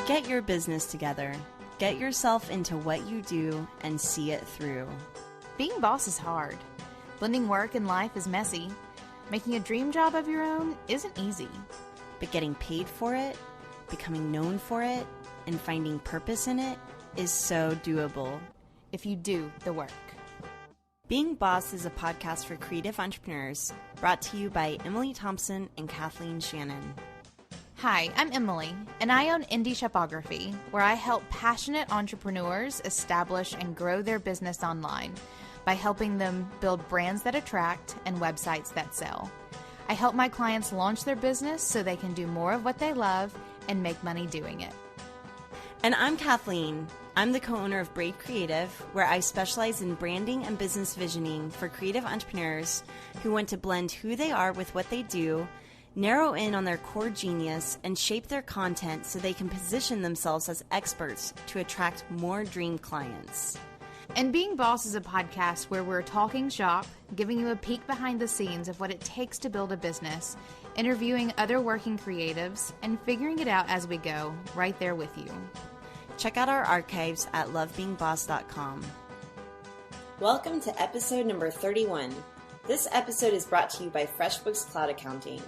Get your business together. Get yourself into what you do and see it through. Being boss is hard. Blending work and life is messy. Making a dream job of your own isn't easy. But getting paid for it, becoming known for it, and finding purpose in it is so doable. If you do the work. Being Boss is a podcast for creative entrepreneurs, brought to you by Emily Thompson and Kathleen Shannon. Hi, I'm Emily, and I own Indie Shopography, where I help passionate entrepreneurs establish and grow their business online by helping them build brands that attract and websites that sell. I help my clients launch their business so they can do more of what they love and make money doing it. And I'm Kathleen. I'm the co-owner of Brave Creative, where I specialize in branding and business visioning for creative entrepreneurs who want to blend who they are with what they do, narrow in on their core genius, and shape their content so they can position themselves as experts to attract more dream clients. And Being Boss is a podcast where we're talking shop, giving you a peek behind the scenes of what it takes to build a business, interviewing other working creatives, and figuring it out as we go, right there with you. Check out our archives at lovebeingboss.com. Welcome to episode number 31. This episode is brought to you by FreshBooks Cloud Accounting.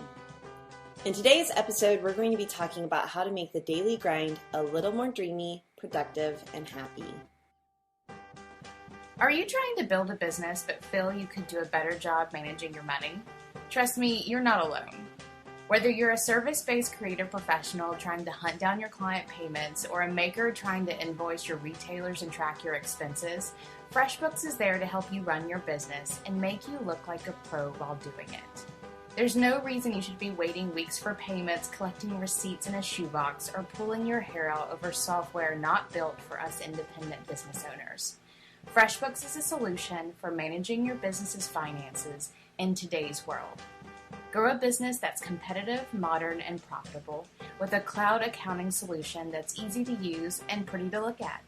In today's episode, we're going to be talking about how to make the daily grind a little more dreamy, productive, and happy. Are you trying to build a business but feel you could do a better job managing your money? Trust me, you're not alone. Whether you're a service-based creative professional trying to hunt down your client payments or a maker trying to invoice your retailers and track your expenses, FreshBooks is there to help you run your business and make you look like a pro while doing it. There's no reason you should be waiting weeks for payments, collecting receipts in a shoebox, or pulling your hair out over software not built for us independent business owners. FreshBooks is a solution for managing your business's finances in today's world. Grow a business that's competitive, modern, and profitable with a cloud accounting solution that's easy to use and pretty to look at.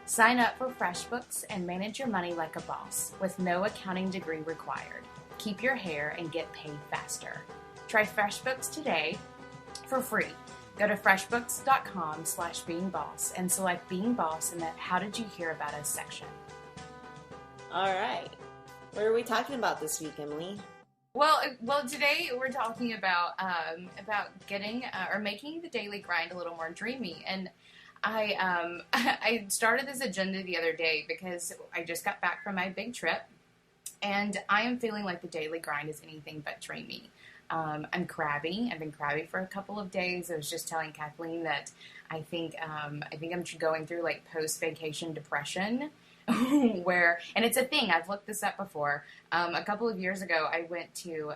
Sign up for FreshBooks and manage your money like a boss with no accounting degree required. Keep your hair and get paid faster. Try FreshBooks today for free. Go to freshbooks.com/beingboss and select Being Boss in the How Did You Hear About Us section. All right. What are we talking about this week, Emily? Well, today we're talking about getting or making the daily grind a little more dreamy. And I started this agenda the other day because I just got back from my big trip, and I am feeling like the daily grind is anything but dreamy. I'm crabby. I've been crabby for a couple of days. I was just telling Kathleen that I think I'm going through like post-vacation depression. And it's a thing. I've looked this up before. A couple of years ago, I went to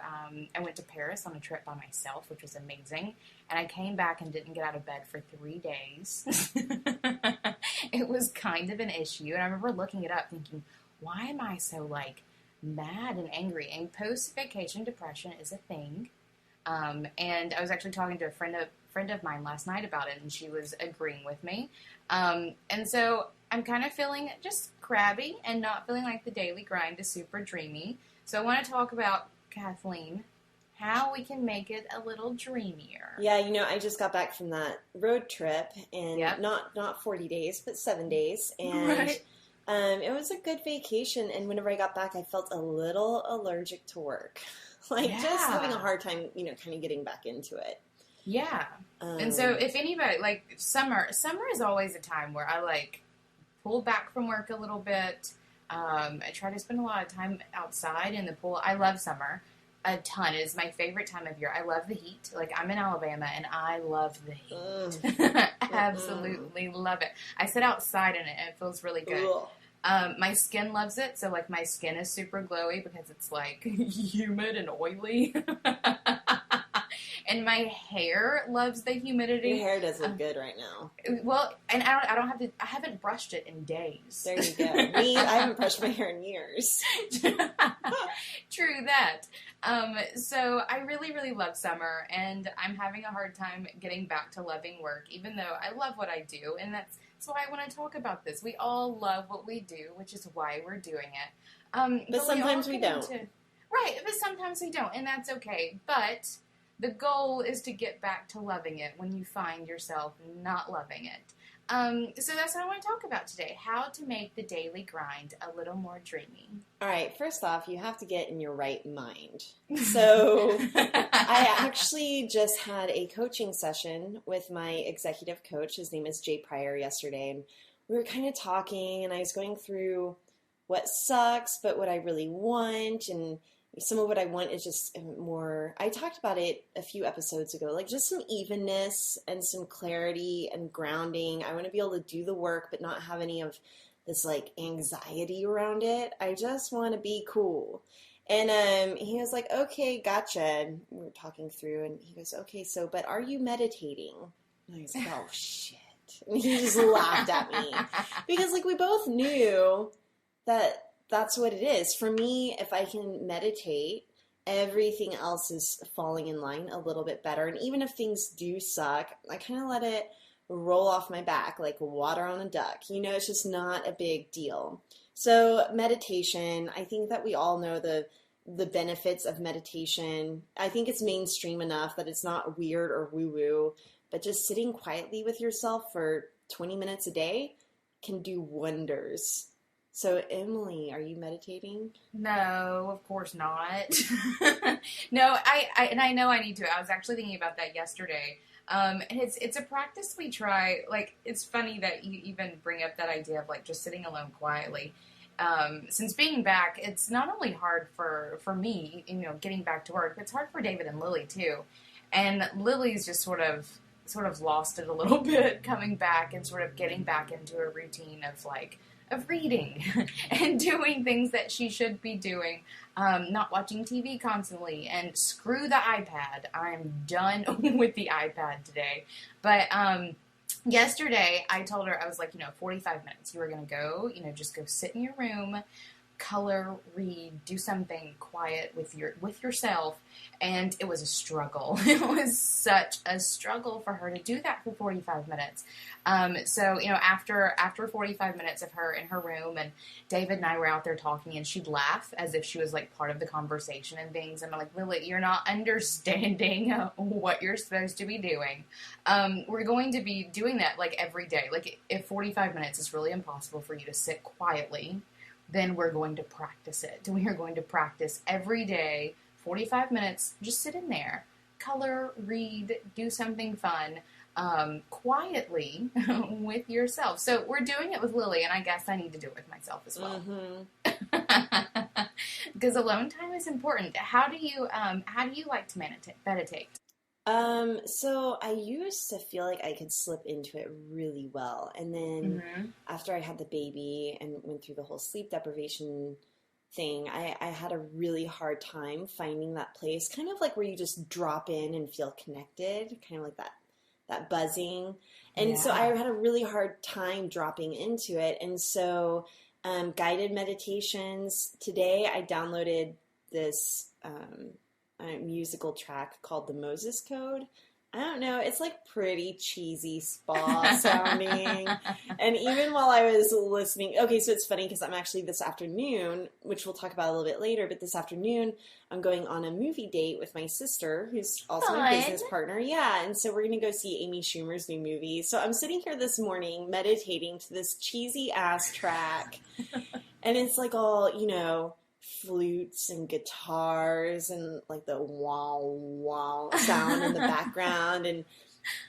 Paris on a trip by myself, which was amazing. And I came back and didn't get out of bed for 3 days. It was kind of an issue. And I remember looking it up thinking, why am I so like mad and angry? And post-vacation depression is a thing. And I was actually talking to a friend of mine last night about it, and she was agreeing with me. And so I'm kind of feeling just crabby and not feeling like the daily grind is super dreamy. So I want to talk about, Kathleen, how we can make it a little dreamier. Yeah, I just got back from that road trip, and not 40 days, but 7 days. And right. It was a good vacation, and whenever I got back, I felt a little allergic to work. Just having a hard time, kind of getting back into it. Yeah. And so if anybody, like summer is always a time where I like pull back from work a little bit. I try to spend a lot of time outside in the pool. I love summer a ton. It is my favorite time of year. I love the heat. Like I'm in Alabama and I love the heat. Absolutely love it. I sit outside in it and it feels really good. My skin loves it. So like my skin is super glowy because it's like humid and oily. And my hair loves the humidity. Your hair does look good right now. Well, and I haven't brushed it in days. There you go. I haven't brushed my hair in years. True that. So I really, really love summer, and I'm having a hard time getting back to loving work, even though I love what I do, and that's why I want to talk about this. We all love what we do, which is why we're doing it. But sometimes we don't. Right, but sometimes we don't, and that's okay. But the goal is to get back to loving it when you find yourself not loving it. So that's what I want to talk about today, how to make the daily grind a little more dreamy. All right, first off, you have to get in your right mind. So I actually just had a coaching session with my executive coach. His name is Jay Pryor yesterday, and we were kind of talking, and I was going through what sucks, but what I really want, and some of what I want is just more, I talked about it a few episodes ago, like just some evenness and some clarity and grounding. I want to be able to do the work, but not have any of this like anxiety around it. I just want to be cool. And he was like, okay, gotcha. And we were talking through, and he goes, okay, so, but are you meditating? And I was like, oh, shit. And he just laughed at me. Because like we both knew that that's what it is. For me, if I can meditate, everything else is falling in line a little bit better. And even if things do suck, I kind of let it roll off my back like water on a duck. You know, it's just not a big deal. So meditation, I think that we all know the benefits of meditation. I think it's mainstream enough that it's not weird or woo-woo, but just sitting quietly with yourself for 20 minutes a day can do wonders. So, Emily, are you meditating? No, of course not. No, I know I need to. I was actually thinking about that yesterday. And it's a practice we try. Like, it's funny that you even bring up that idea of like just sitting alone quietly. Since being back, it's not only hard for me, you know, getting back to work, but it's hard for David and Lily too. And Lily's just sort of lost it a little bit, coming back and sort of getting back into a routine of reading and doing things that she should be doing, not watching TV constantly, and screw the iPad. I'm done with the iPad today. But yesterday I told her, I was like, 45 minutes. You were going to go, just go sit in your room, color, read, do something quiet with yourself. And it was a struggle. It was such a struggle for her to do that for 45 minutes. So, after 45 minutes of her in her room, and David and I were out there talking, and she'd laugh as if she was like part of the conversation and things. And I'm like, Lily, you're not understanding what you're supposed to be doing. We're going to be doing that like every day. Like if 45 minutes is really impossible for you to sit quietly, then we're going to practice it. We are going to practice every day, 45 minutes, just sit in there, color, read, do something fun, quietly with yourself. So we're doing it with Lily, and I guess I need to do it with myself as well. Mm-hmm. Because alone time is important. How do you like to meditate? So I used to feel like I could slip into it really well. And then after I had the baby and went through the whole sleep deprivation thing, I had a really hard time finding that place, kind of like where you just drop in and feel connected, kind of like that buzzing. And so I had a really hard time dropping into it. And so, guided meditations. Today I downloaded this, a musical track called the Moses Code. I don't know, it's like pretty cheesy spa sounding. And even while I was listening, okay, so it's funny because I'm actually this afternoon, which we'll talk about a little bit later, but this afternoon I'm going on a movie date with my sister, who's also my business partner. Yeah, and so we're going to go see Amy Schumer's new movie. So I'm sitting here this morning meditating to this cheesy ass track. And it's like all, flutes and guitars and like the wow wow sound in the background, and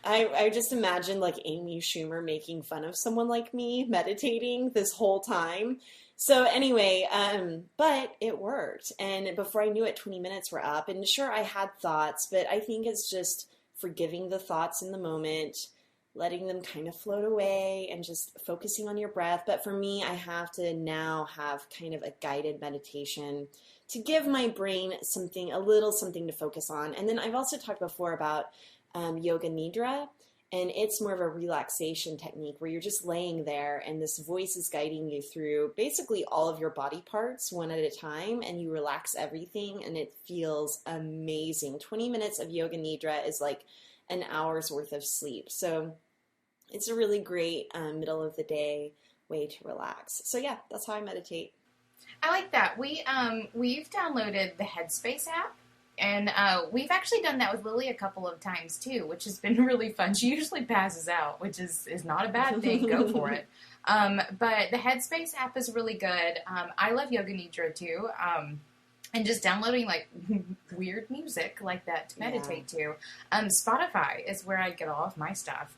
I just imagined like Amy Schumer making fun of someone like me meditating this whole time. So anyway, but it worked, and before I knew it, 20 minutes were up. And sure, I had thoughts, but I think it's just forgiving the thoughts in the moment, letting them kind of float away, and just focusing on your breath. But for me, I have to now have kind of a guided meditation to give my brain a little something to focus on. And then I've also talked before about yoga Nidra, and it's more of a relaxation technique where you're just laying there and this voice is guiding you through basically all of your body parts one at a time, and you relax everything, and it feels amazing. 20 minutes of yoga Nidra is like an hour's worth of sleep. So it's a really great middle of the day way to relax. So yeah, that's how I meditate. I like that. We've downloaded the Headspace app, And we've actually done that with Lily a couple of times too, which has been really fun. She usually passes out, which is not a bad thing. Go for it. But the Headspace app is really good. I love Yoga Nidra too. And just downloading like weird music like that to meditate to. Spotify is where I get all of my stuff.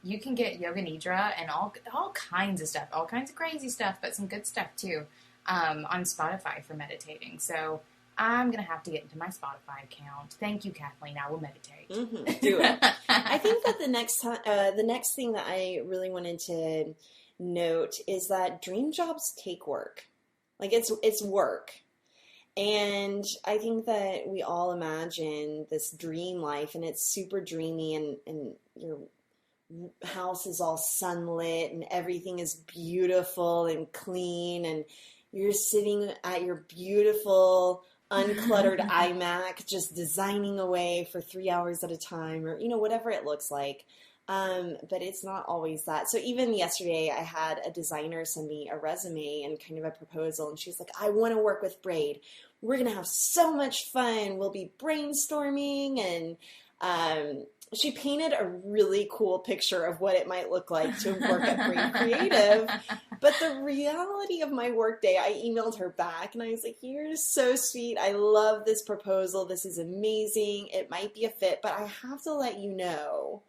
You can get Yoga Nidra and all kinds of stuff, all kinds of crazy stuff, but some good stuff too, on Spotify for meditating. So I'm going to have to get into my Spotify account. Thank you, Kathleen. I will meditate. Do it. I think that the next thing that I really wanted to note is that dream jobs take work. Like it's work. And I think that we all imagine this dream life, and it's super dreamy, and your house is all sunlit and everything is beautiful and clean, and you're sitting at your beautiful uncluttered iMac just designing away for 3 hours at a time, or whatever it looks like. But it's not always that. So even yesterday I had a designer send me a resume and kind of a proposal, and she's like, I want to work with Braid. We're going to have so much fun. We'll be brainstorming. And she painted a really cool picture of what it might look like to work at Braid Creative. But the reality of my workday, I emailed her back and I was like, you're so sweet. I love this proposal. This is amazing. It might be a fit, but I have to let you know,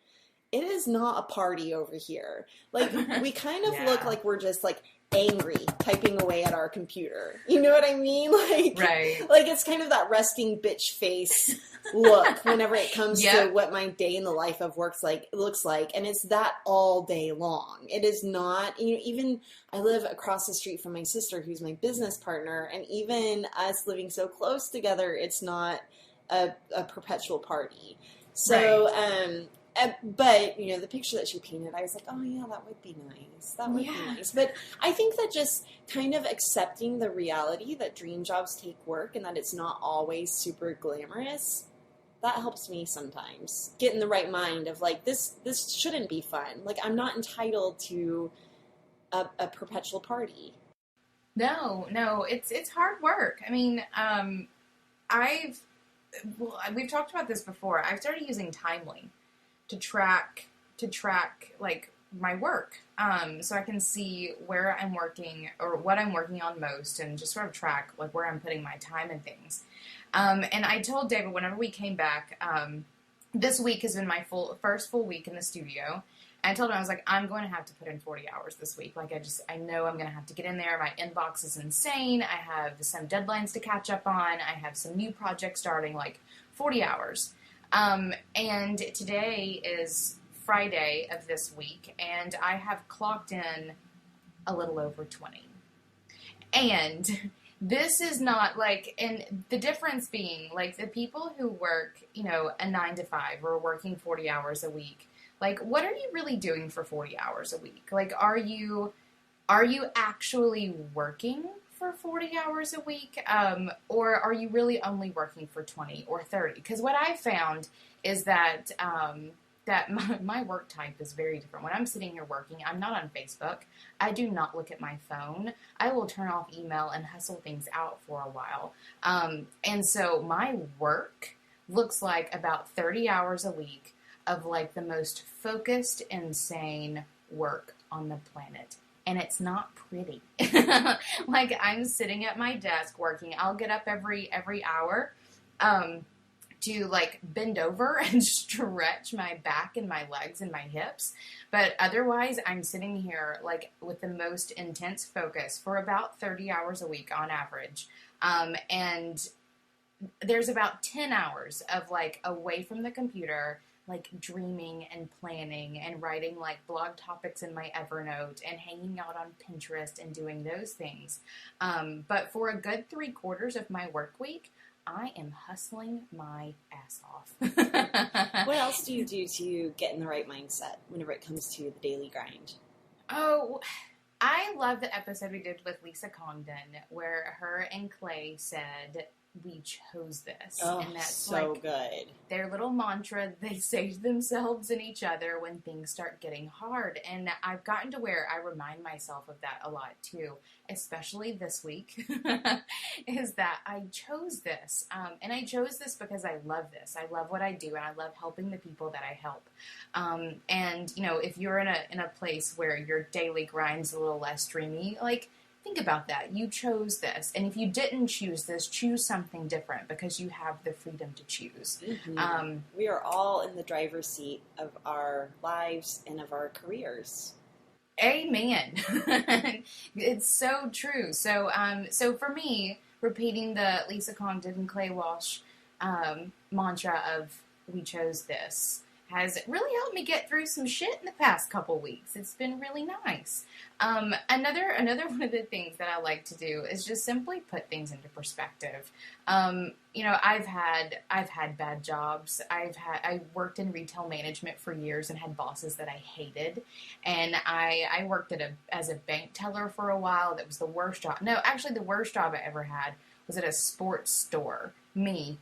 it is not a party over here. Like, we kind of look like we're just like angry typing away at our computer. You know what I mean? Like, right. Like it's kind of that resting bitch face look whenever it comes to what my day in the life of work looks like. And it's that all day long. It is not, even I live across the street from my sister, who's my business partner. And even us living so close together, it's not a perpetual party. So, right. But, the picture that she painted, I was like, oh, yeah, that would be nice. That would be nice. But I think that just kind of accepting the reality that dream jobs take work and that it's not always super glamorous, that helps me sometimes get in the right mind of, like, this shouldn't be fun. Like, I'm not entitled to a perpetual party. No, it's hard work. I mean, we've talked about this before. I've started using Timely to track like my work, so I can see where I'm working or what I'm working on most, and just sort of track like where I'm putting my time and things. And I told David whenever we came back, this week has been my first full week in the studio. And I told him, I was like, I'm going to have to put in 40 hours this week. Like, I know I'm going to have to get in there. My inbox is insane. I have some deadlines to catch up on. I have some new projects starting, like 40 hours. And today is Friday of this week, and I have clocked in a little over 20. And this is not like, and the difference being, like, the people who work, a 9 to 5 or working 40 hours a week, like, what are you really doing for 40 hours a week? Like, are you actually working for 40 hours a week, or are you really only working for 20 or 30? Because what I found is that my work type is very different. When I'm sitting here working, I'm not on Facebook. I do not look at my phone. I will turn off email and hustle things out for a while. And so my work looks like about 30 hours a week of like the most focused, insane work on the planet. And it's not pretty. Like, I'm sitting at my desk working. I'll get up every hour to, like, bend over and stretch my back and my legs and my hips. But otherwise, I'm sitting here, like, with the most intense focus for about 30 hours a week on average. And there's about 10 hours of, like, away from the computer, like dreaming and planning and writing like blog topics in my Evernote and hanging out on Pinterest and doing those things. But for a good 3/4 of my work week, I am hustling my ass off. What else do you do to get in the right mindset whenever it comes to the daily grind? Oh, I love the episode we did with Lisa Congdon where her and Clay said, we chose this. Oh, and that's so like good. their little mantra they say to themselves and each other when things start getting hard. And I've gotten to where I remind myself of that a lot too, especially this week, is that I chose this. And I chose this because I love this. I love what I do, and I love helping the people that I help. And, you know, if you're in a place where your daily grind's a little less dreamy, like, think about that. You chose this. And if you didn't choose this, choose something different, because you have the freedom to choose. Mm-hmm. We are all in the driver's seat of our lives and of our careers. Amen. It's so true. So for me, repeating the Lisa Condon and Clay Walsh mantra of "we chose this" has really helped me get through some shit in the past couple weeks. It's been really nice. Another one of the things that I like to do is just simply put things into perspective. You know, I've had bad jobs. I worked in retail management for years and had bosses that I hated. And I worked as a bank teller for a while. That was the worst job. No, actually the worst job I ever had was at a sports store.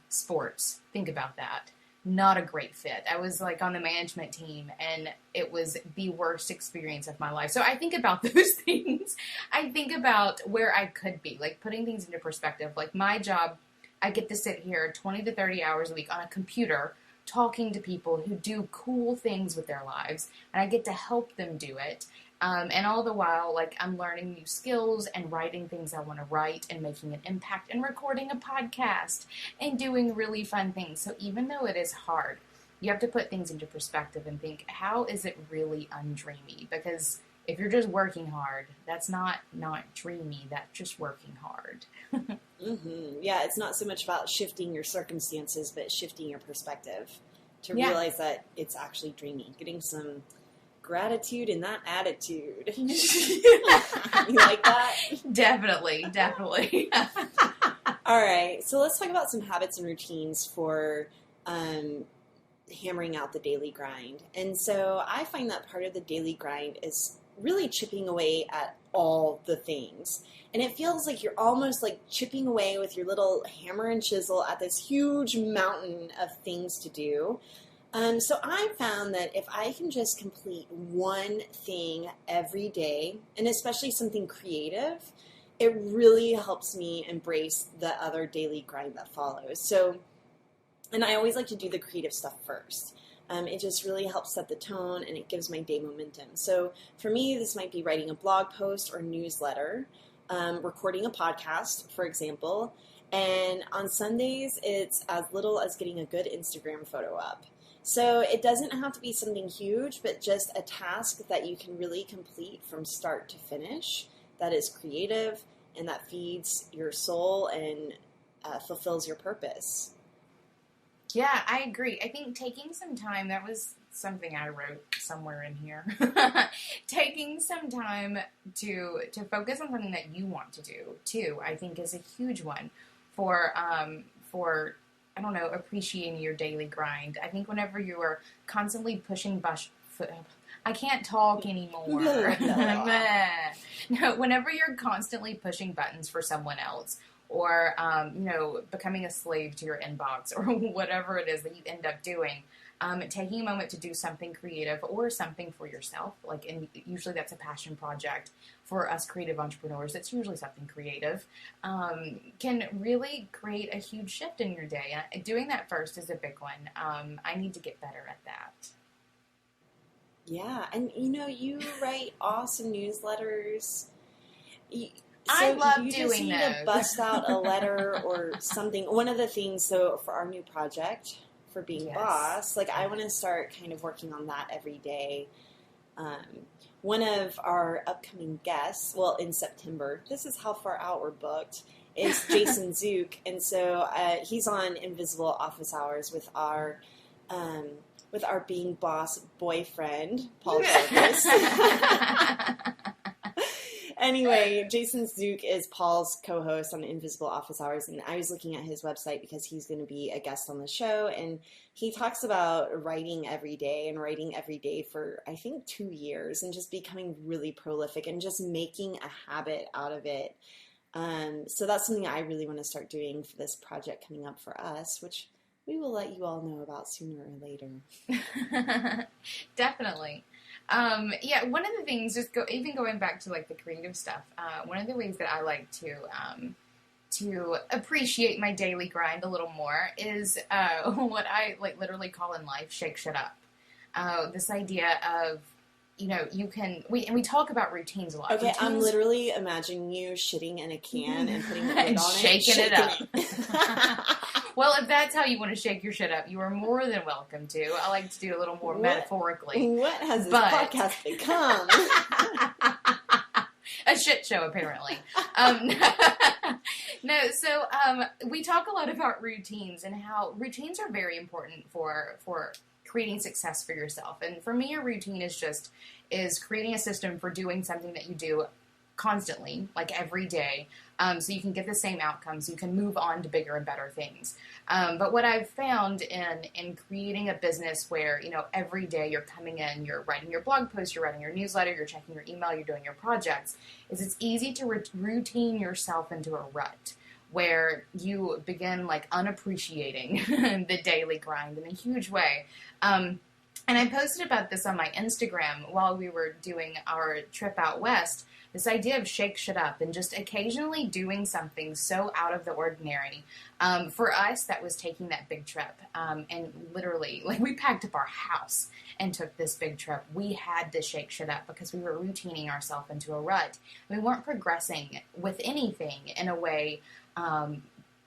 Sports. Think about that. Not a great fit. I was like on the management team, and it was the worst experience of my life. So I think about those things. I think about where I could be, like putting things into perspective. Like my job, I get to sit here 20 to 30 hours a week on a computer talking to people who do cool things with their lives, and I get to help them do it. And all the while, like, I'm learning new skills and writing things I want to write and making an impact and recording a podcast and doing really fun things. So even though it is hard, you have to put things into perspective and think, how is it really undreamy? Because if you're just working hard, that's not dreamy. That's just working hard. Mm-hmm. Yeah, it's not so much about shifting your circumstances, but shifting your perspective to realize that it's actually dreamy. Getting some gratitude in that attitude. You like that? Definitely. All right, so let's talk about some habits and routines for hammering out the daily grind. And so I find that part of the daily grind is really chipping away at all the things. And it feels like you're almost like chipping away with your little hammer and chisel at this huge mountain of things to do. So I found that if I can just complete one thing every day, and especially something creative, it really helps me embrace the other daily grind that follows. So, and I always like to do the creative stuff first. It just really helps set the tone, and it gives my day momentum. So for me, this might be writing a blog post or newsletter, recording a podcast, for example. And on Sundays, it's as little as getting a good Instagram photo up. So it doesn't have to be something huge, but just a task that you can really complete from start to finish that is creative and that feeds your soul and fulfills your purpose. Yeah, I agree. I think taking some time, that was something I wrote somewhere in here. Taking some time to focus on something that you want to do, too, I think is a huge one for I don't know, appreciating your daily grind. I think whenever you are constantly pushing I can't talk anymore. No, whenever you're constantly pushing buttons for someone else, or, becoming a slave to your inbox, or whatever it is that you end up doing, taking a moment to do something creative or something for yourself, and usually that's a passion project for us creative entrepreneurs. It's usually something creative, can really create a huge shift in your day. And doing that first is a big one. I need to get better at that. Yeah, and you write awesome newsletters. I love doing those. You just need to bust out a letter or something. One of the things, so for our new project, for being boss, I want to start kind of working on that every day. One of our upcoming guests, well, in September, this is how far out we're booked, is Jason Zuke. And so he's on Invisible Office Hours with our being boss boyfriend, Paul Jarvis. Anyway, Jason Zuke is Paul's co-host on Invisible Office Hours, and I was looking at his website because he's going to be a guest on the show, and he talks about writing every day for, I think, 2 years, and just becoming really prolific and just making a habit out of it. So that's something I really want to start doing for this project coming up for us, which we will let you all know about sooner or later. Definitely. Yeah, one of the things, even going back to like the creative stuff, one of the ways that I like to appreciate my daily grind a little more is what I like literally call in life shake shit up. This idea of, we talk about routines a lot. Okay, routines, I'm literally imagining you shitting in a can and putting the lid and on shaking it. it up. Well, if that's how you want to shake your shit up, you are more than welcome to. I like to do a little more metaphorically. What has this podcast become? A shit show, apparently. No, so we talk a lot about routines and how routines are very important for creating success for yourself. And for me, a routine is creating a system for doing something that you do constantly, like every day, so you can get the same outcomes. You can move on to bigger and better things. But what I've found in creating a business where, every day you're coming in, you're writing your blog post, you're writing your newsletter, you're checking your email, you're doing your projects, is it's easy to routine yourself into a rut where you begin like unappreciating the daily grind in a huge way. And I posted about this on my Instagram while we were doing our trip out west, this idea of shake shit up and just occasionally doing something so out of the ordinary. For us, that was taking that big trip. And literally, like, we packed up our house and took this big trip. We had to shake shit up because we were routining ourselves into a rut. We weren't progressing with anything in a way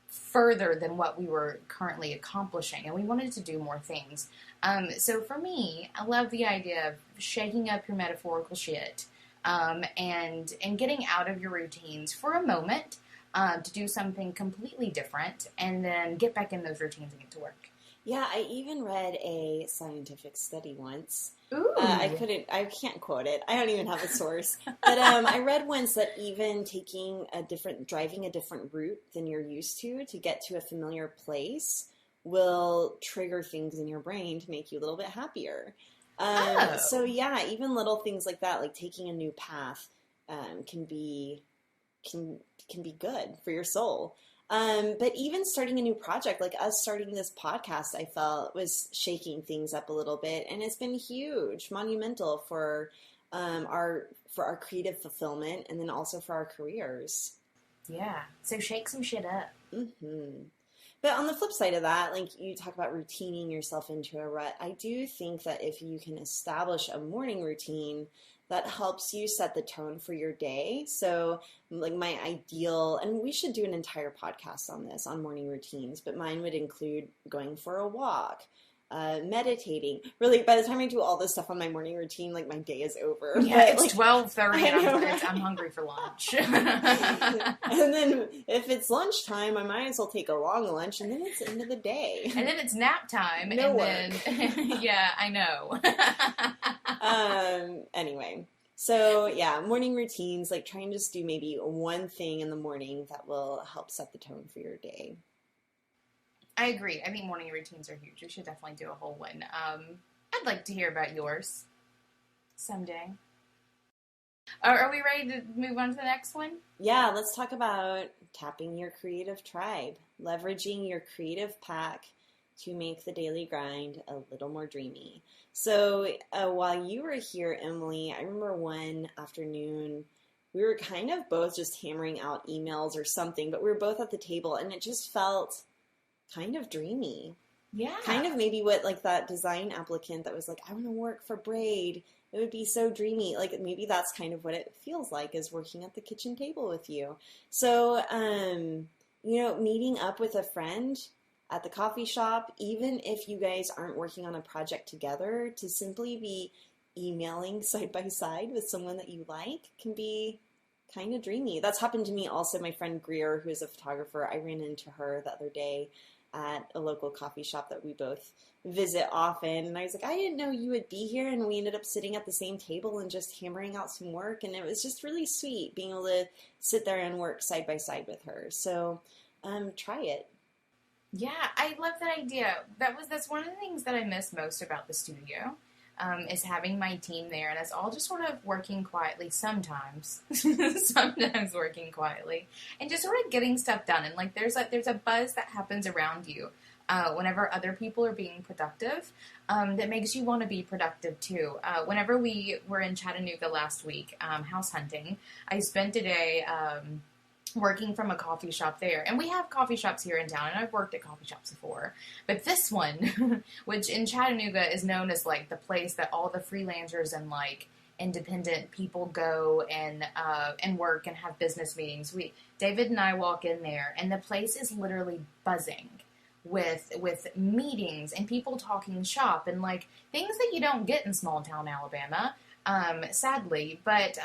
further than what we were currently accomplishing, and we wanted to do more things. So for me, I love the idea of shaking up your metaphorical shit, and getting out of your routines for a moment to do something completely different, and then get back in those routines and get to work. Yeah, I even read a scientific study once. Ooh. I can't quote it. I don't even have a source. But I read once that even driving a different route than you're used to get to a familiar place will trigger things in your brain to make you a little bit happier. So yeah, even little things like that, like taking a new path, can be good for your soul. But even starting a new project, like us starting this podcast, I felt was shaking things up a little bit, and it's been huge, monumental for our creative fulfillment, and then also for our careers. Yeah, so shake some shit up. Mm-hmm. But on the flip side of that, like you talk about routining yourself into a rut, I do think that if you can establish a morning routine that helps you set the tone for your day. So like my ideal, and we should do an entire podcast on this, on morning routines, but mine would include going for a walk, meditating. Really, by the time I do all this stuff on my morning routine, like my day is over. Yeah, but, it's 12:30 and I'm hungry for lunch. And then if it's lunchtime, I might as well take a long lunch, and then it's the end of the day. And then it's nap time. No and work. Then, yeah, I know. Anyway, so yeah, morning routines, like try and just do maybe one thing in the morning that will help set the tone for your day. I agree. I think morning routines are huge. We should definitely do a whole one. I'd like to hear about yours someday. Are we ready to move on to the next one? Yeah, let's talk about tapping your creative tribe, leveraging your creative pack to make the daily grind a little more dreamy. So while you were here, Emily, I remember one afternoon we were kind of both just hammering out emails or something, but we were both at the table, and it just felt kind of dreamy. Yeah. Kind of maybe what like that design applicant that was like, I want to work for Braid. It would be so dreamy. Like maybe that's kind of what it feels like, is working at the kitchen table with you. So, meeting up with a friend at the coffee shop, even if you guys aren't working on a project together, to simply be emailing side by side with someone that you like can be kind of dreamy. That's happened to me also. My friend Greer, who is a photographer, I ran into her the other day at a local coffee shop that we both visit often. And I was like, I didn't know you would be here. And we ended up sitting at the same table and just hammering out some work. And it was just really sweet being able to sit there and work side by side with her. So try it. Yeah, I love that idea. That's one of the things that I miss most about the studio. is having my team there, and it's all just sort of working quietly sometimes, sometimes working quietly, and just sort of getting stuff done. And like there's a buzz that happens around you whenever other people are being productive, that makes you want to be productive too. Whenever we were in Chattanooga last week, house hunting, I spent a day working from a coffee shop there. And we have coffee shops here in town, and I've worked at coffee shops before. But this one, which in Chattanooga is known as like the place that all the freelancers and like independent people go and work and have business meetings. David and I walk in there, and the place is literally buzzing with meetings and people talking shop and like things that you don't get in small town Alabama. Sadly, but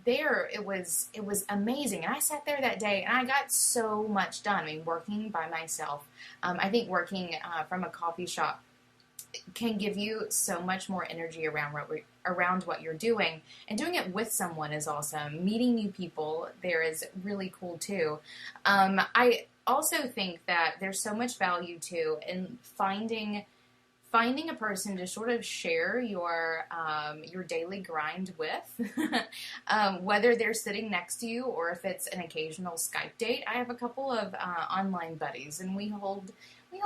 there it was amazing, and I sat there that day and I got so much done. I mean, working by myself, I think working from a coffee shop can give you so much more energy around what you're doing, and doing it with someone is awesome. Meeting new people there is really cool too. I also think that there's so much value too in finding a person to sort of share your daily grind with, whether they're sitting next to you or if it's an occasional Skype date. I have a couple of online buddies, and we hold, I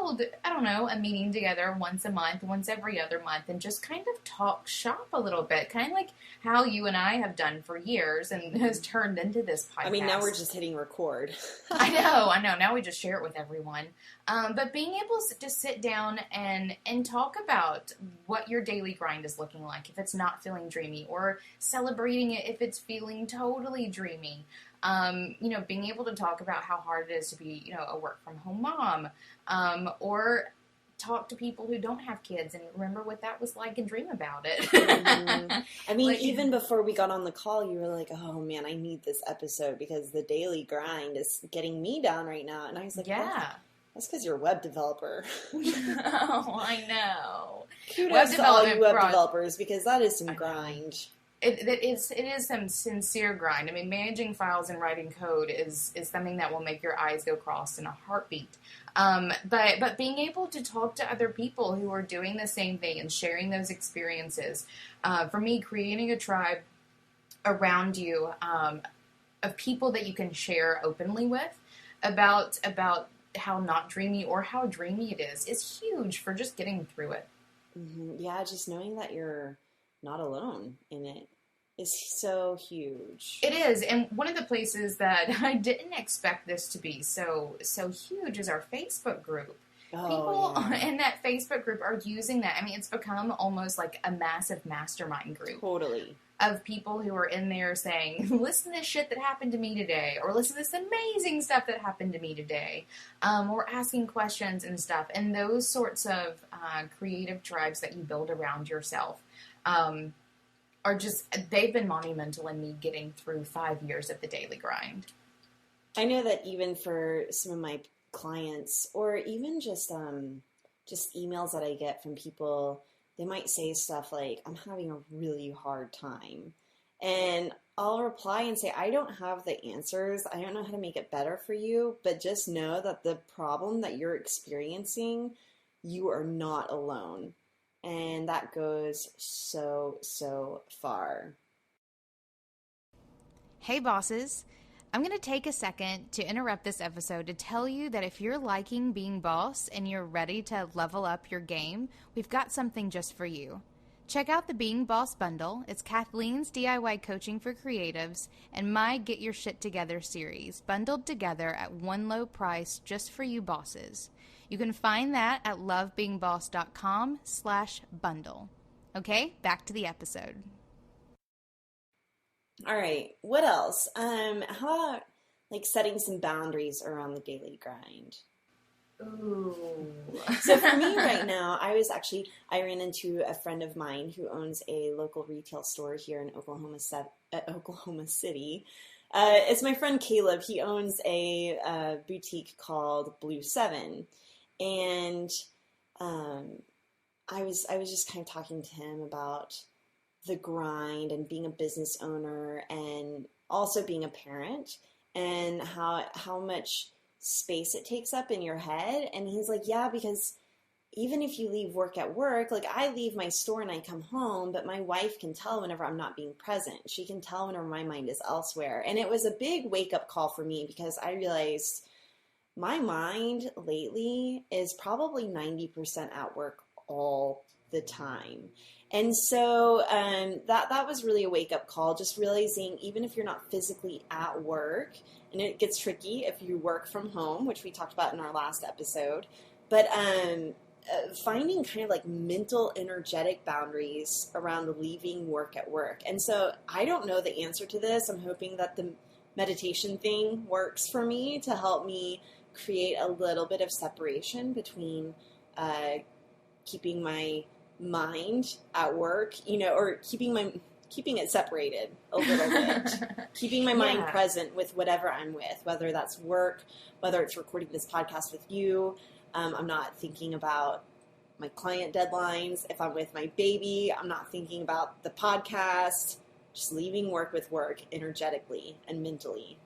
don't know, a meeting together once a month, once every other month, and just kind of talk shop a little bit, kind of like how you and I have done for years and has turned into this podcast. I mean, now we're just hitting record. I know. Now we just share it with everyone. But being able to sit down and talk about what your daily grind is looking like, if it's not feeling dreamy, or celebrating it if it's feeling totally dreamy. Being able to talk about how hard it is to be, a work from home mom, or talk to people who don't have kids and remember what that was like and dream about it. Mm-hmm. I mean, even before we got on the call, you were like, oh man, I need this episode because the daily grind is getting me down right now. And I was like, yeah. That's because you're a web developer. Oh, I know. Kudos to all you web developers, because that is some grind. It is some sincere grind. I mean, managing files and writing code is something that will make your eyes go cross in a heartbeat. But being able to talk to other people who are doing the same thing and sharing those experiences, for me, creating a tribe around you of people that you can share openly with about how not dreamy or how dreamy it is huge for just getting through it. Mm-hmm. Yeah, just knowing that you're not alone in it is so huge. It is, and one of the places that I didn't expect this to be so huge is our Facebook group. People in that Facebook group are using that. I mean, it's become almost like a massive mastermind group. Totally. Of people who are in there saying, listen to this shit that happened to me today, or listen to this amazing stuff that happened to me today, or asking questions and stuff. And those sorts of creative tribes that you build around yourself they've been monumental in me getting through 5 years of the daily grind. I know that even for some of my clients, or even just emails that I get from people, they might say stuff like, I'm having a really hard time. And I'll reply and say, I don't have the answers. I don't know how to make it better for you, but just know that the problem that you're experiencing, you are not alone. And that goes so far. Hey bosses, I'm going to take a second to interrupt this episode to tell you that if you're liking being boss and you're ready to level up your game, we've got something just for you. Check out the Being Boss bundle. It's Kathleen's DIY coaching for creatives and my Get Your Shit Together series, bundled together at one low price just for you bosses. You can find that at lovebeingboss.com/bundle. Okay, back to the episode. All right, what else? How about setting some boundaries around the daily grind? Ooh. So for me right now, I ran into a friend of mine who owns a local retail store here in Oklahoma City. It's my friend Caleb. He owns a boutique called Blue 7. And I was just kind of talking to him about the grind and being a business owner and also being a parent and how much space it takes up in your head. And he's like, yeah, because even if you leave work at work, like I leave my store and I come home, but my wife can tell whenever I'm not being present. She can tell whenever my mind is elsewhere. And it was a big wake up call for me because I realized my mind lately is probably 90% at work all the time. And so that was really a wake up call, just realizing even if you're not physically at work, and it gets tricky if you work from home, which we talked about in our last episode, but finding kind of like mental, energetic boundaries around leaving work at work. And so I don't know the answer to this. I'm hoping that the meditation thing works for me to help me create a little bit of separation between keeping my mind at work, or keeping it separated a little bit, keeping my mind present with whatever I'm with, whether that's work, whether it's recording this podcast with you. I'm not thinking about my client deadlines. If I'm with my baby, I'm not thinking about the podcast, just leaving work with work energetically and mentally.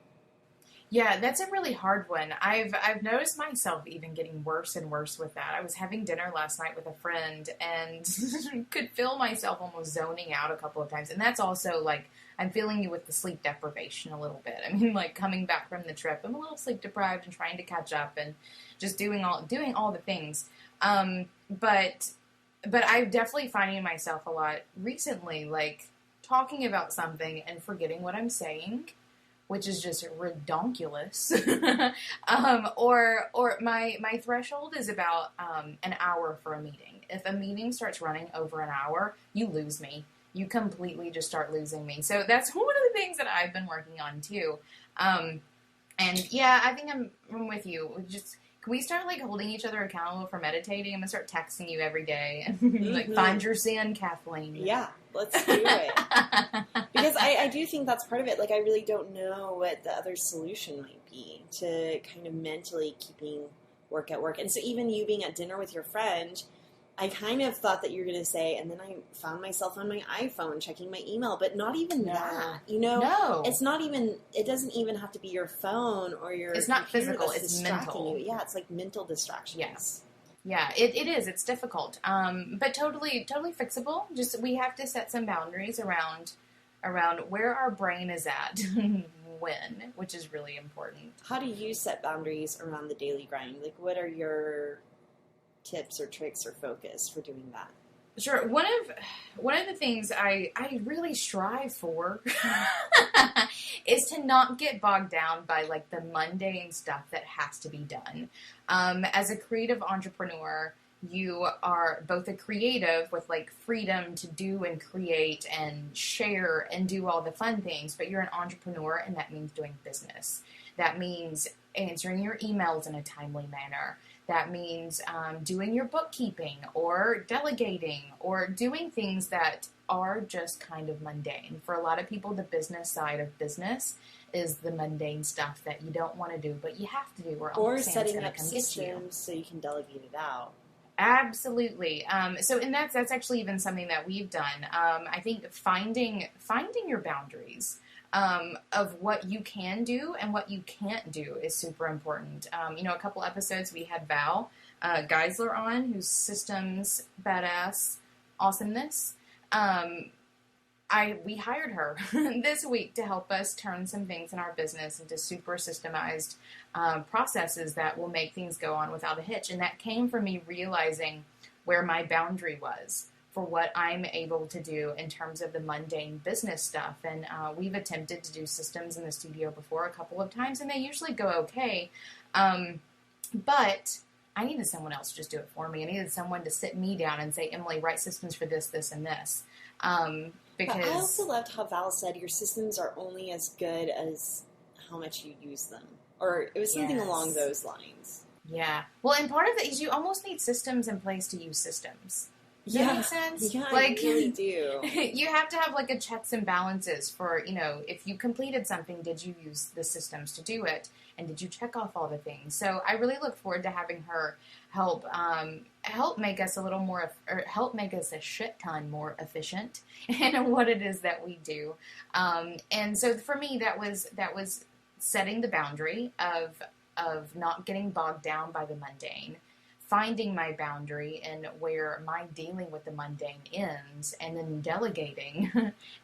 Yeah, that's a really hard one. I've noticed myself even getting worse and worse with that. I was having dinner last night with a friend and could feel myself almost zoning out a couple of times. And that's also like, I'm feeling you with the sleep deprivation a little bit. I mean, like coming back from the trip, I'm a little sleep deprived and trying to catch up and just doing all the things. But I'm definitely finding myself a lot recently, like talking about something and forgetting what I'm saying, which is just redonkulous. Or my threshold is about an hour for a meeting. If a meeting starts running over an hour, you lose me. You completely just start losing me. So that's one of the things that I've been working on too. And yeah, I think I'm with you. Can we start like holding each other accountable for meditating? I'm gonna start texting you every day and like find your zen, Kathleen. Yeah, let's do it. Because I do think that's part of it. Like I really don't know what the other solution might be to kind of mentally keeping work at work. And so even you being at dinner with your friend, I kind of thought that you were going to say, and then I found myself on my iPhone checking my email, but not even that, No. It's not even, it doesn't even have to be your phone or your It's not physical, it's mental. You. Yeah, it's like mental distractions. Yes. Yeah, it is. It's difficult. But totally fixable. Just, we have to set some boundaries around where our brain is at when, which is really important. How do you set boundaries around the daily grind? Like, what are your tips or tricks or focus for doing that? Sure. One of the things I really strive for is to not get bogged down by like the mundane stuff that has to be done. As a creative entrepreneur, you are both a creative with like freedom to do and create and share and do all the fun things, but you're an entrepreneur, and that means doing business. That means answering your emails in a timely manner. That means doing your bookkeeping or delegating or doing things that are just kind of mundane. For a lot of people, the business side of business is the mundane stuff that you don't want to do, but you have to do. Or setting up systems so you can delegate it out. Absolutely. And that's actually even something that we've done. I think finding your boundaries of what you can do and what you can't do is super important. A couple episodes we had Val Geisler on, who's systems badass awesomeness. We hired her this week to help us turn some things in our business into super systemized processes that will make things go on without a hitch. And that came from me realizing where my boundary was for what I'm able to do in terms of the mundane business stuff. And we've attempted to do systems in the studio before a couple of times, and they usually go okay. But I needed someone else to just do it for me. I needed someone to sit me down and say, Emily, write systems for this, this, and this. Because but I also loved how Val said your systems are only as good as how much you use them. Or it was something along those lines. Yeah. Well, and part of it is you almost need systems in place to use systems. Does that make sense? Yeah, like, you really do. You have to have like a checks and balances for, if you completed something, did you use the systems to do it? And did you check off all the things? So I really look forward to having her help make us help make us a shit ton more efficient in what it is that we do. And so for me, that was setting the boundary of not getting bogged down by the mundane. finding my boundary and where my dealing with the mundane ends, and then delegating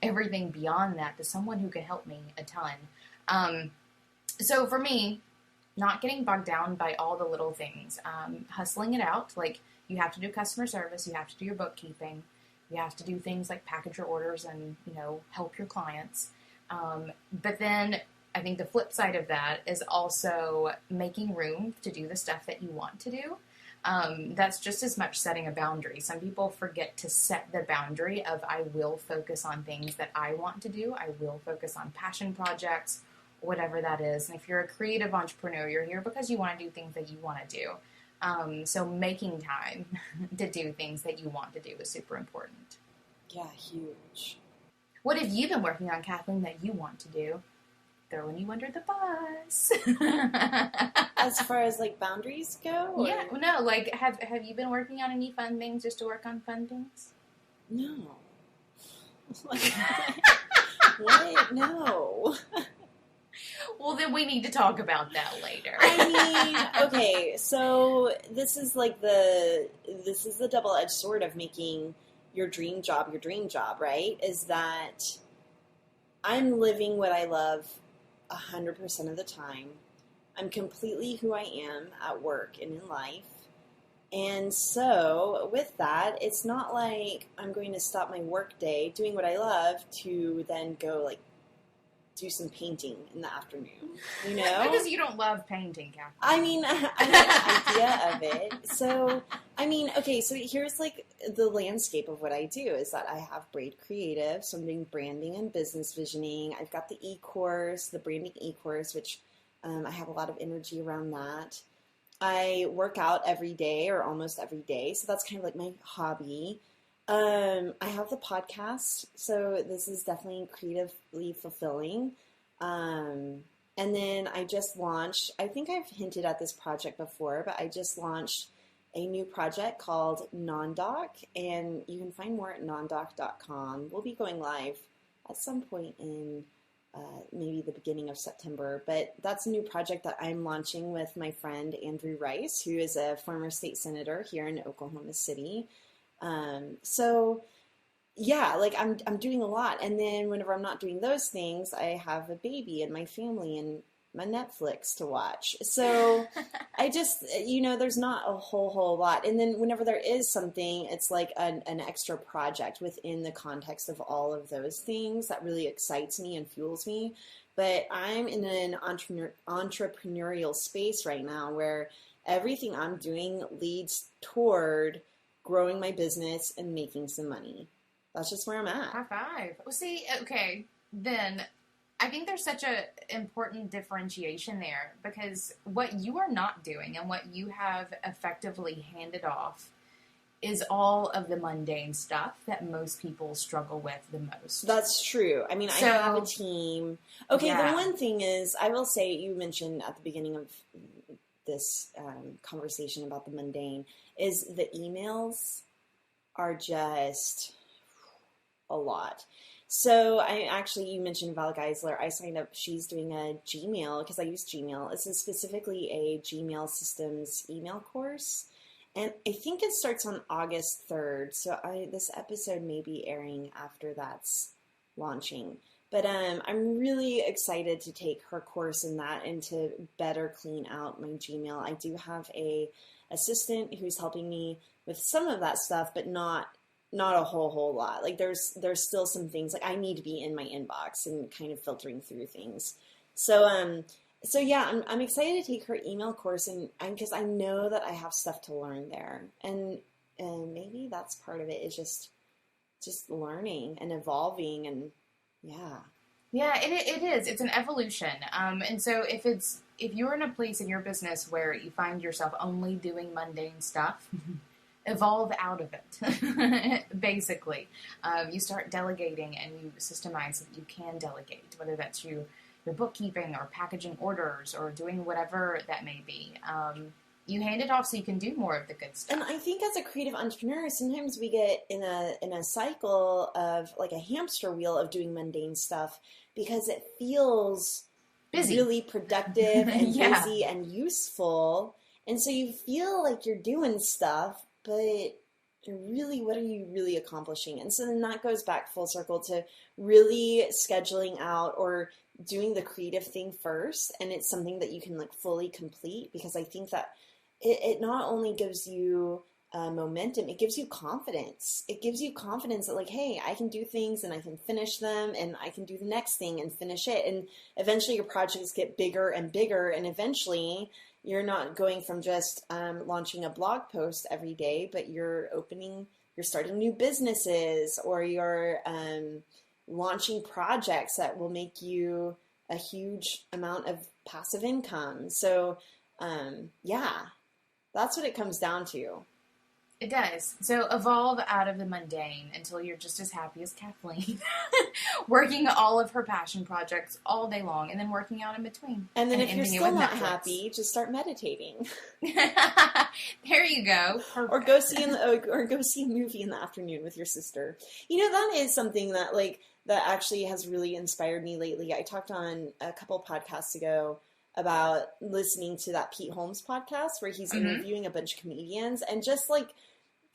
everything beyond that to someone who can help me a ton. So for me, not getting bogged down by all the little things, hustling it out. Like, you have to do customer service, you have to do your bookkeeping, you have to do things like package your orders and, help your clients. But then I think the flip side of that is also making room to do the stuff that you want to do. That's just as much setting a boundary. Some people forget to set the boundary of, I will focus on things that I want to do. I will focus on passion projects, whatever that is. And if you're a creative entrepreneur, you're here because you want to do things that you want to do. So making time to do things that you want to do is super important. Yeah, huge. What have you been working on, Kathleen, that you want to do? Throwing you under the bus. As far as like boundaries go? Or? Yeah, no, like have you been working on any fun things just to work on fun things? No. What? No. Well, then we need to talk about that later. I mean, okay, so this is the double-edged sword of making your dream job, right? Is that I'm living what I love 100% of the time. I'm completely who I am at work and in life. And so with that, it's not like I'm going to stop my work day doing what I love to then go like do some painting in the afternoon, Because you don't love painting, Catherine. I mean, I like the idea of it. So, I mean, okay, so here's like the landscape of what I do is that I have Braid Creative, so I'm doing branding and business visioning. I've got the e-course, the branding e-course, which I have a lot of energy around that. I work out every day or almost every day, so that's kind of like my hobby. I have the podcast, so this is definitely creatively fulfilling. And then I just launched, I think I've hinted at this project before, but I just launched a new project called NonDoc, and you can find more at nondoc.com. We'll be going live at some point in maybe the beginning of September, but that's a new project that I'm launching with my friend Andrew Rice, who is a former state senator here in Oklahoma City. So yeah, like I'm doing a lot. And then whenever I'm not doing those things, I have a baby and my family and my Netflix to watch. So I just, there's not a whole lot. And then whenever there is something, it's like an extra project within the context of all of those things that really excites me and fuels me. But I'm in an entrepreneurial space right now where everything I'm doing leads toward growing my business and making some money. That's just where I'm at. High five. Well, see, okay, then I think there's such a important differentiation there, because what you are not doing and what you have effectively handed off is all of the mundane stuff that most people struggle with the most. That's true. I mean, I have a team. Okay, yeah. The one thing is, I will say, you mentioned at the beginning of this conversation about the mundane, is the emails are just a lot. So you mentioned Val Geisler. I signed up. She's doing a Gmail, because I use Gmail. This is specifically a Gmail systems email course. And I think it starts on August 3rd. So this episode may be airing after that's launching. But I'm really excited to take her course in that and to better clean out my Gmail. I do have a assistant who's helping me with some of that stuff, but not a whole lot. Like there's still some things like I need to be in my inbox and kind of filtering through things. So yeah, I'm excited to take her email course, and because I know that I have stuff to learn there, and maybe that's part of it, is just learning and evolving, and yeah, it is. It's an evolution. And so if you're in a place in your business where you find yourself only doing mundane stuff, evolve out of it. Basically, you start delegating and you systemize so that you can delegate, whether that's your bookkeeping or packaging orders or doing whatever that may be. You hand it off so you can do more of the good stuff. And I think as a creative entrepreneur, sometimes we get in a cycle of like a hamster wheel of doing mundane stuff because it feels busy, really productive and busy and useful. And so you feel like you're doing stuff, but really, what are you really accomplishing? And so then that goes back full circle to really scheduling out or doing the creative thing first. And it's something that you can like fully complete, because I think that it not only gives you momentum, it gives you confidence. It gives you confidence that like, hey, I can do things and I can finish them and I can do the next thing and finish it. And eventually your projects get bigger and bigger. And eventually you're not going from just launching a blog post every day, but you're starting new businesses, or you're launching projects that will make you a huge amount of passive income. So yeah, that's what it comes down to. It does. So evolve out of the mundane until you're just as happy as Kathleen, working all of her passion projects all day long and then working out in between. And then if you're still not happy, just start meditating. There you go. Perfect. Or go see a movie in the afternoon with your sister. You know, that is something that that actually has really inspired me lately. I talked on a couple podcasts ago about listening to that Pete Holmes podcast where he's interviewing a bunch of comedians, and just like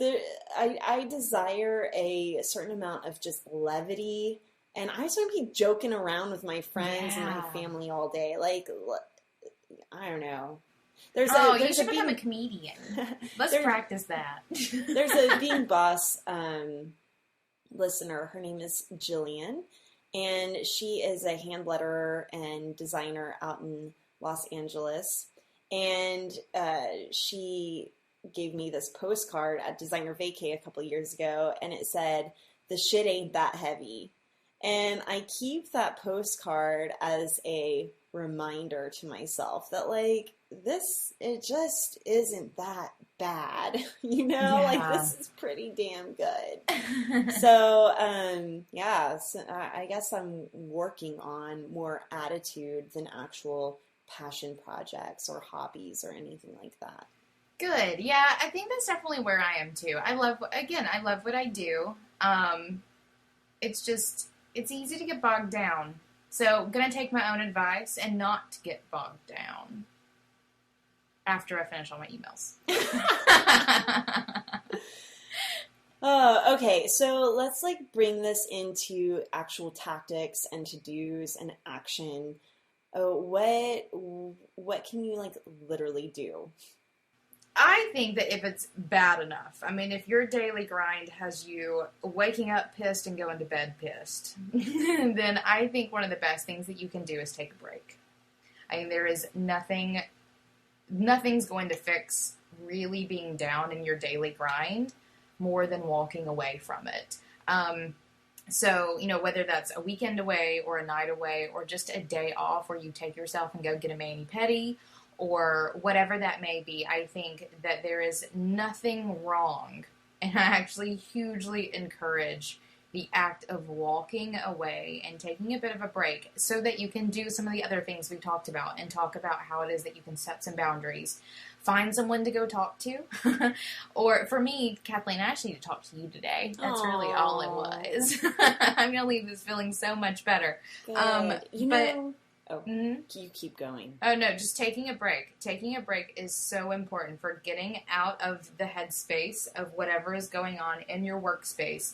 I desire a certain amount of just levity, and I just want to be joking around with my friends and my family all day. Like, I don't know. You should become a comedian. Let's practice that. There's a Being Boss listener. Her name is Jillian, and she is a hand letterer and designer out in Los Angeles. And she gave me this postcard at Designer Vacay a couple years ago, and it said, "The shit ain't that heavy." And I keep that postcard as a reminder to myself that like, it just isn't that bad, you know? Yeah. Like, this is pretty damn good. So, so I guess I'm working on more attitude than actual passion projects or hobbies or anything like that. Good. Yeah, I think that's definitely where I am too. I love what I do. It's easy to get bogged down. So I'm going to take my own advice and not get bogged down after I finish all my emails. Okay, so let's bring this into actual tactics and to-dos and action. What can you literally do? I think that if it's bad enough, I mean, if your daily grind has you waking up pissed and going to bed pissed, then I think one of the best things that you can do is take a break. I mean, there is nothing's going to fix really being down in your daily grind more than walking away from it. So, whether that's a weekend away or a night away or just a day off where you take yourself and go get a mani-pedi, or whatever that may be, I think that there is nothing wrong, and I actually hugely encourage the act of walking away and taking a bit of a break so that you can do some of the other things we talked about and talk about how it is that you can set some boundaries. Find someone to go talk to. Or for me, Kathleen, I actually need to talk to you today. That's really all it was. I'm going to leave this feeling so much better. You keep going. Oh, no, just taking a break. Taking a break is so important for getting out of the headspace of whatever is going on in your workspace,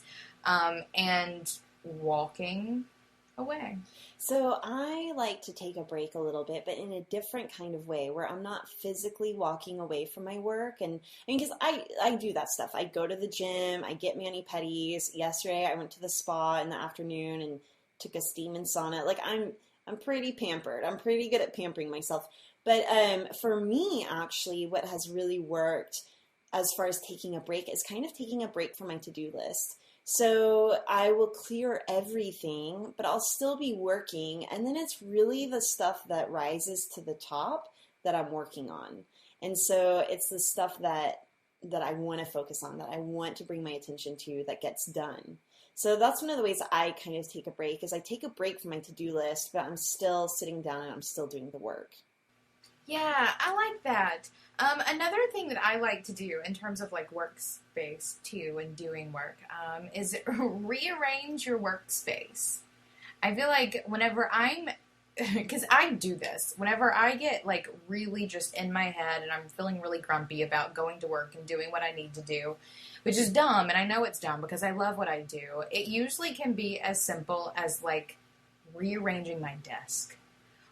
and walking away. So I like to take a break a little bit, but in a different kind of way where I'm not physically walking away from my work. And because I do that stuff. I go to the gym, I get mani-pedis. Yesterday I went to the spa in the afternoon and took a steam and sauna. I'm pretty pampered. I'm pretty good at pampering myself. But for me, actually, what has really worked as far as taking a break is kind of taking a break from my to-do list. So I will clear everything, but I'll still be working. And then it's really the stuff that rises to the top that I'm working on. And so it's the stuff that I want to focus on, that I want to bring my attention to, that gets done. So that's one of the ways I kind of take a break, is I take a break from my to-do list, but I'm still sitting down and I'm still doing the work. Yeah, I like that. Another thing that I like to do in terms of workspace too and doing work is rearrange your workspace. I feel like whenever I'm because I do this whenever I get like really just in my head and I'm feeling really grumpy about going to work and doing what I need to do, which is dumb, and I know it's dumb because I love what I do. It usually can be as simple as like rearranging my desk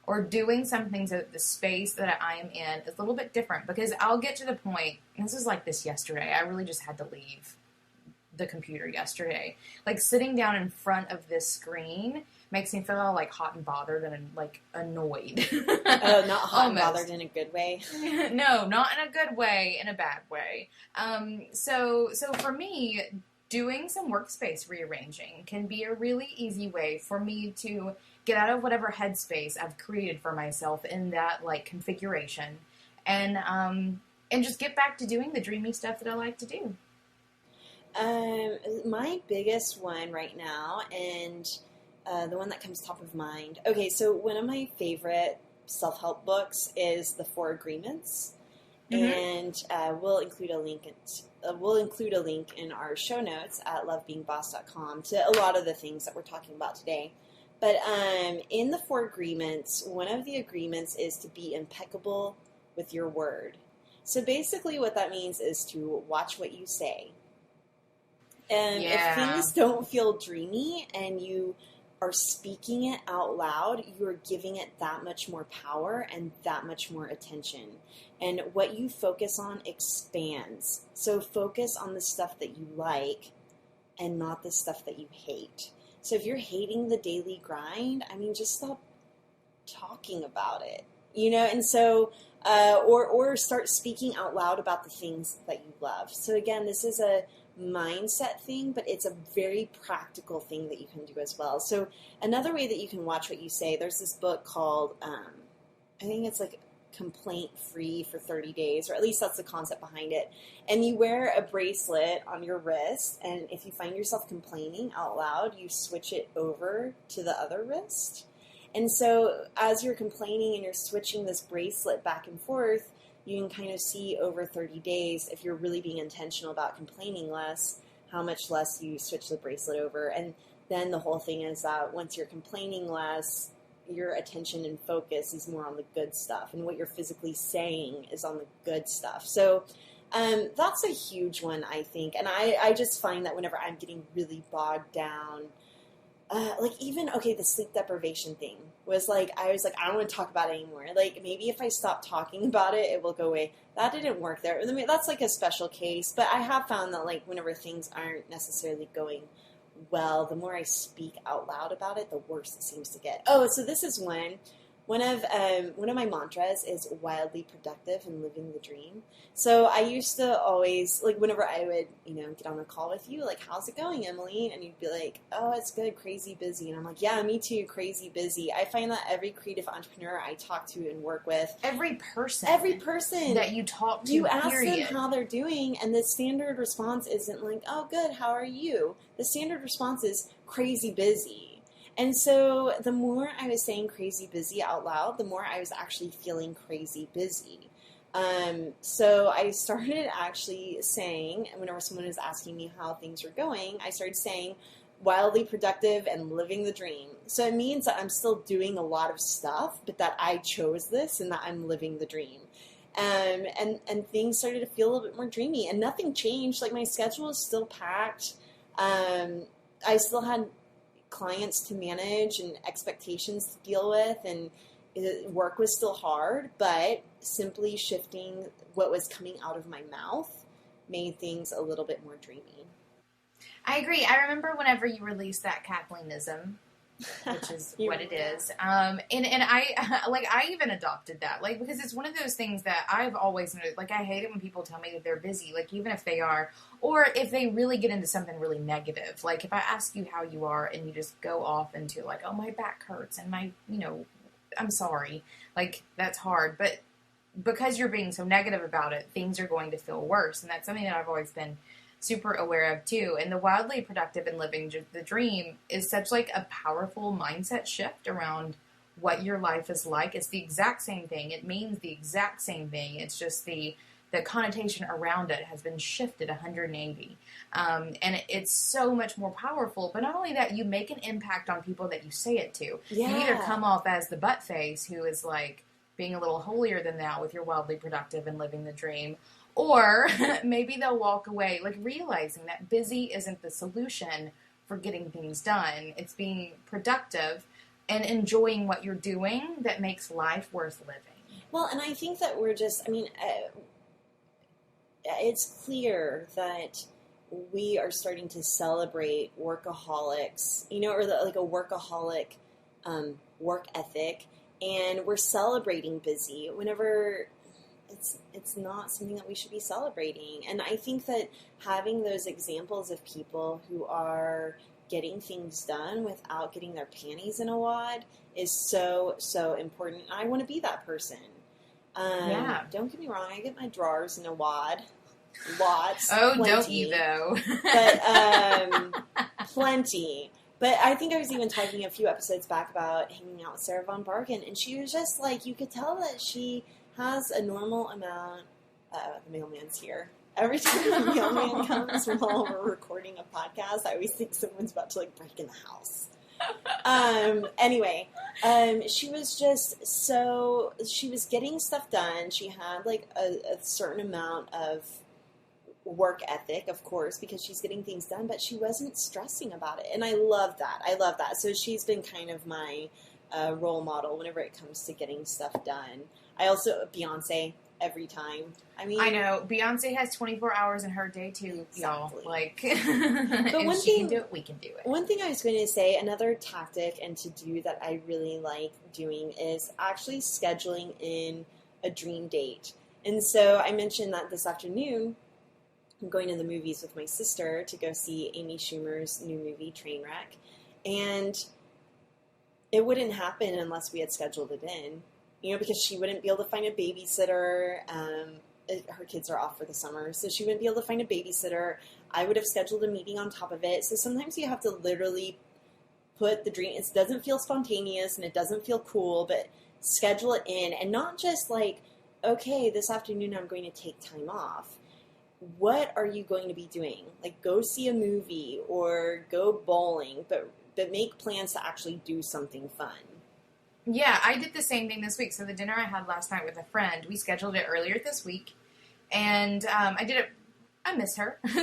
or doing something so that the space that I am in is a little bit different, because I'll get to the point, and this was like this yesterday, I really just had to leave the computer yesterday. Like sitting down in front of this screen makes me feel all like hot and bothered and like annoyed. Oh, not hot and bothered in a good way. No, not in a good way, in a bad way. So for me, doing some workspace rearranging can be a really easy way for me to get out of whatever headspace I've created for myself in that like configuration, and just get back to doing the dreamy stuff that I like to do. My biggest one right now, and the one that comes top of mind. Okay, so one of my favorite self-help books is The 4 Agreements, and we'll include a link. We'll include a link in our show notes at lovebeingboss.com to a lot of the things that we're talking about today. But in the 4 agreements, one of the agreements is to be impeccable with your word. So basically, what that means is to watch what you say. And if things don't feel dreamy and you are speaking it out loud, you are giving it that much more power and that much more attention. And what you focus on expands. So focus on the stuff that you like and not the stuff that you hate. So if you're hating the daily grind, I mean, just stop talking about it, you know? And so, or start speaking out loud about the things that you love. So again, this is a mindset thing, but it's a very practical thing that you can do as well. So another way that you can watch what you say, there's this book called, I think it's like Complaint Free for 30 Days, or at least that's the concept behind it. And you wear a bracelet on your wrist, and if you find yourself complaining out loud, you switch it over to the other wrist. And so as you're complaining and you're switching this bracelet back and forth, you can kind of see over 30 days, if you're really being intentional about complaining less, how much less you switch the bracelet over. And then the whole thing is that once you're complaining less, your attention and focus is more on the good stuff. And what you're physically saying is on the good stuff. So that's a huge one, I think. And I just find that whenever I'm getting really bogged down, like even, okay, the sleep deprivation thing was like, I was like, I don't want to talk about it anymore. Like maybe if I stop talking about it, it will go away. That didn't work there. I mean, that's like a special case, but I have found that like whenever things aren't necessarily going well, the more I speak out loud about it, the worse it seems to get. Oh, so this is one of my mantras is wildly productive and living the dream. So I used to always, like, whenever I would, get on a call with you, like, how's it going, Emily? And you'd be like, oh, it's good, crazy busy. And I'm like, yeah, me too, crazy busy. I find that every creative entrepreneur I talk to and work with, every person that you talk to, you ask them how they're doing, and the standard response isn't like, oh, good, how are you? The standard response is crazy busy. And so the more I was saying crazy busy out loud, the more I was actually feeling crazy busy. So I started actually saying, whenever someone was asking me how things were going, I started saying wildly productive and living the dream. So it means that I'm still doing a lot of stuff, but that I chose this and that I'm living the dream. And things started to feel a little bit more dreamy, and nothing changed. Like my schedule is still packed. I still had clients to manage and expectations to deal with, and work was still hard, but simply shifting what was coming out of my mouth made things a little bit more dreamy. I agree. I remember whenever you released that Kathleenism, which is what it is. And I even adopted that, like, because it's one of those things that I've always noticed. Like, I hate it when people tell me that they're busy, like, even if they are, or if they really get into something really negative. Like, if I ask you how you are and you just go off into, like, oh, my back hurts and my, I'm sorry. Like, that's hard. But because you're being so negative about it, things are going to feel worse. And that's something that I've always been super aware of too. And the wildly productive and living the dream is such like a powerful mindset shift around what your life is like. It's the exact same thing. It means the exact same thing. It's just the the connotation around it has been shifted 180. And it's so much more powerful. But not only that, you make an impact on people that you say it to. Yeah. You either come off as the butt face who is like being a little holier than thou with your wildly productive and living the dream, or maybe they'll walk away like realizing that busy isn't the solution for getting things done. It's being productive and enjoying what you're doing that makes life worth living. Well, and I think that we're just, it's clear that we are starting to celebrate workaholics, or like a workaholic work ethic, and we're celebrating busy whenever it's not something that we should be celebrating. And I think that having those examples of people who are getting things done without getting their panties in a wad is so, so important. I want to be that person. Don't get me wrong, I get my drawers in a wad. Lots. Oh, plenty, don't you though? But plenty. But I think I was even talking a few episodes back about hanging out with Sarah Von Bargen, and she was just like, you could tell that she has a normal amount. The mailman's here. Every time the mailman comes while we're recording a podcast, I always think someone's about to like break in the house. Anyway, she was just she was getting stuff done. She had like a certain amount of work ethic, of course, because she's getting things done, but she wasn't stressing about it. And I love that. So she's been kind of my role model whenever it comes to getting stuff done. I also, Beyonce, every time. I know. Beyonce has 24 hours in her day, too, y'all. Like, but if she can do it, we can do it. One thing I was going to say, another tactic and to-do that I really like doing is actually scheduling in a dream date. And so I mentioned that this afternoon, I'm going to the movies with my sister to go see Amy Schumer's new movie, Trainwreck. And it wouldn't happen unless we had scheduled it in. Because she wouldn't be able to find a babysitter. Her kids are off for the summer, so she wouldn't be able to find a babysitter. I would have scheduled a meeting on top of it. So sometimes you have to literally put the dream. It doesn't feel spontaneous and it doesn't feel cool, but schedule it in. And not just like, okay, this afternoon I'm going to take time off. What are you going to be doing? Like, go see a movie or go bowling, but make plans to actually do something fun. Yeah, I did the same thing this week. So the dinner I had last night with a friend, we scheduled it earlier this week, and I did it. I miss her, so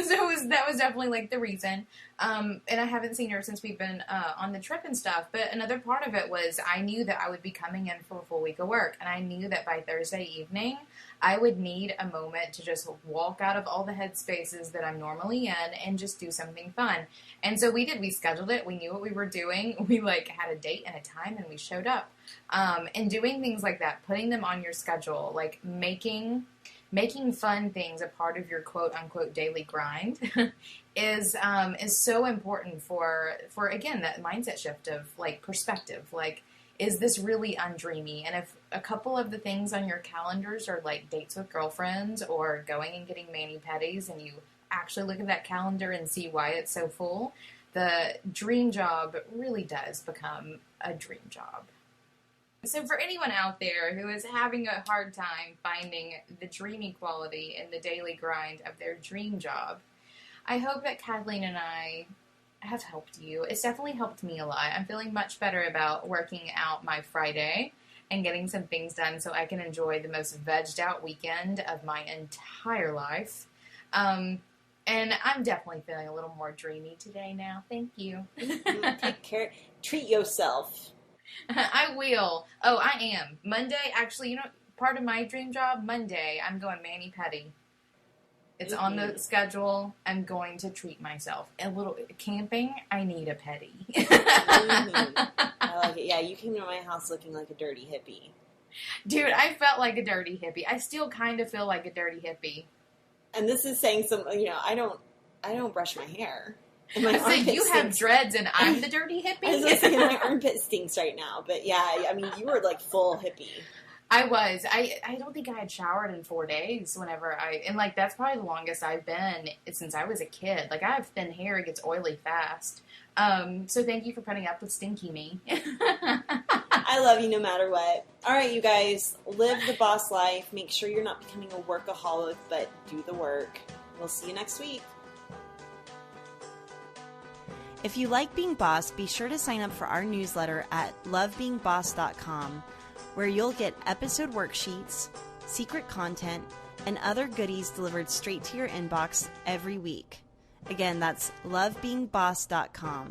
that was definitely like the reason. And I haven't seen her since we've been on the trip and stuff. But another part of it was I knew that I would be coming in for a full week of work, and I knew that by Thursday evening I would need a moment to just walk out of all the headspaces that I'm normally in and just do something fun. And so we did. We scheduled it. We knew what we were doing. We like had a date and a time, and we showed up. And doing things like that, putting them on your schedule, like making fun things a part of your quote unquote daily grind is so important for again that mindset shift of like perspective. Like, is this really undreamy? And if a couple of the things on your calendars are like dates with girlfriends or going and getting mani-pedis, and you actually look at that calendar and see why it's so full, the dream job really does become a dream job. So for anyone out there who is having a hard time finding the dreamy quality in the daily grind of their dream job, I hope that Kathleen and I have helped you. It's definitely helped me a lot. I'm feeling much better about working out my Friday and getting some things done so I can enjoy the most vegged out weekend of my entire life. And I'm definitely feeling a little more dreamy today now. Thank you. Take care. Treat yourself. I will. Oh, I am. Monday, actually, part of my dream job, Monday, I'm going mani-pedi. It's on the schedule. I'm going to treat myself. A little camping, I need a pedi. I like it. Yeah, you came to my house looking like a dirty hippie. Dude, I felt like a dirty hippie. I still kind of feel like a dirty hippie. And this is saying I don't brush my hair. So you have dreads and I'm the dirty hippie? I was saying my armpit stinks right now. But yeah, I mean, you were like full hippie. I was. I don't think I had showered in 4 days and like that's probably the longest I've been since I was a kid. Like I have thin hair, it gets oily fast. So thank you for putting up with stinky me. I love you no matter what. All right, you guys, live the boss life. Make sure you're not becoming a workaholic, but do the work. We'll see you next week. If you like being boss, be sure to sign up for our newsletter at lovebeingboss.com, where you'll get episode worksheets, secret content, and other goodies delivered straight to your inbox every week. Again, that's lovebeingboss.com.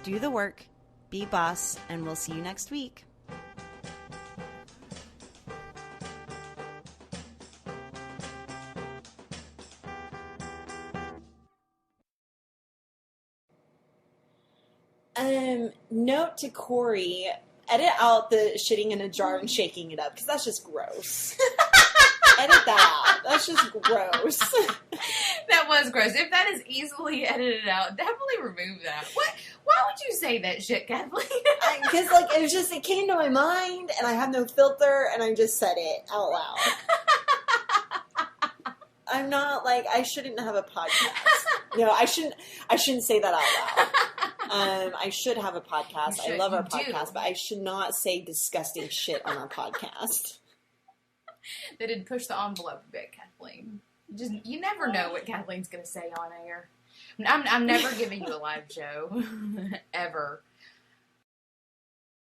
Do the work, be boss, and we'll see you next week. Note to Corey, edit out the shitting in a jar and shaking it up, because that's just gross. Edit that out. That's just gross. That was gross. If that is easily edited out, definitely remove that. What? Why would you say that shit, Kathleen? Because, it came to my mind, and I have no filter, and I just said it out loud. I'm not, I shouldn't have a podcast. No, I shouldn't say that out loud. I should have a podcast. I love our podcast, but I should not say disgusting shit on our podcast. They did push the envelope a bit, Kathleen. You never know what Kathleen's going to say on air. I'm never giving you a live show. Ever.